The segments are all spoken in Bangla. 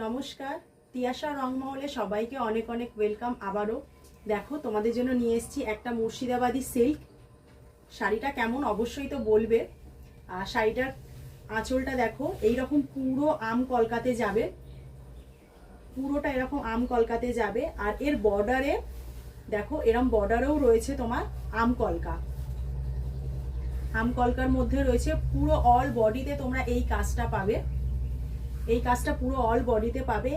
নমস্কার, তিয়াশা রংমহলে সবাইকে অনেক অনেক ওয়েলকাম। আবারও দেখো তোমাদের জন্য নিয়ে এসেছি একটা মুর্শিদাবাদী সিল্ক শাড়িটা। কেমন অবশ্যই তো বলবে। আর শাড়িটার আঁচলটা দেখো এইরকম পুরো আম কলকাতে যাবে, পুরোটা এরকম আম কলকাতে যাবে। আর এর বর্ডারে দেখো এরকম বর্ডারেও রয়েছে তোমার আম কলকা। আম কলকার মধ্যে রয়েছে পুরো অল বডিতে তোমরা এই কাজটা পাবে। এই কাজটা পুরো অল বডিতে পাবে।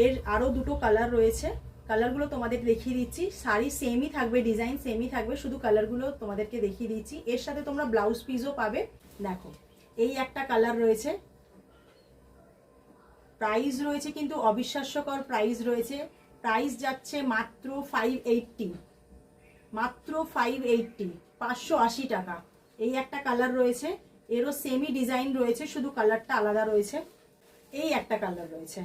এর আরো দুটো কালার রয়েছে, কালারগুলো তোমাদের দেখিয়ে দিচ্ছি। শাড়ি সেমই থাকবে, ডিজাইন সেমই থাকবে, শুধু কালারগুলো তোমাদেরকে দেখিয়ে দিচ্ছি। এর সাথে তোমরা ব্লাউজ পিসও পাবে। দেখো এই একটা কালার রয়েছে, প্রাইস রয়েছে কিন্তু অবিশ্বাস্যকর প্রাইস রয়েছে। প্রাইস যাচ্ছে মাত্র 580, মাত্র 580, 580 টাকা। এই একটা কালার রয়েছে, এরও সেমই ডিজাইন রয়েছে, শুধু কালারটা আলাদা রয়েছে। এই একটা কালার রয়েছে,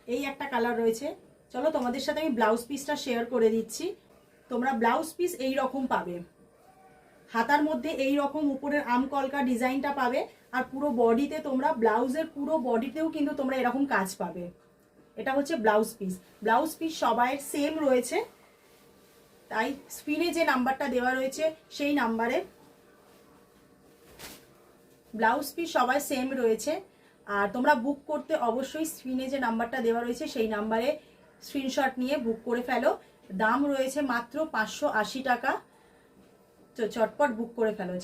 এই একটা কালার রয়েছে। চলো তোমাদের সাথে আমি ব্লাউজ পিসটা শেয়ার করে দিচ্ছি। তোমরা ব্লাউজ পিস এই রকম পাবে, হাতার মধ্যে এই রকম উপরের আম কলকা ডিজাইনটা পাবে। আর পুরো বডিতে তোমরা ব্লাউজের পুরো বডিতেও কিন্তু তোমরা এরকম কাজ পাবে। এটা হচ্ছে ব্লাউজ পিস। ব্লাউজ পিস সবাইয়ের সেম রয়েছে, তাই স্ক্রিনে যে নাম্বারটা দেওয়া রয়েছে সেই নাম্বারে ব্লাউজ পিস সবাই সেম রয়েছে। আর তোমরা বুক করতে অবশ্যই স্ক্রিনে যে নাম্বারটা দেওয়া রয়েছে সেই নাম্বারে স্ক্রিনশট নিয়ে বুক করে ফেলো। দাম রয়েছে মাত্র 580 টাকা। চটপট বুক করে ফেলো।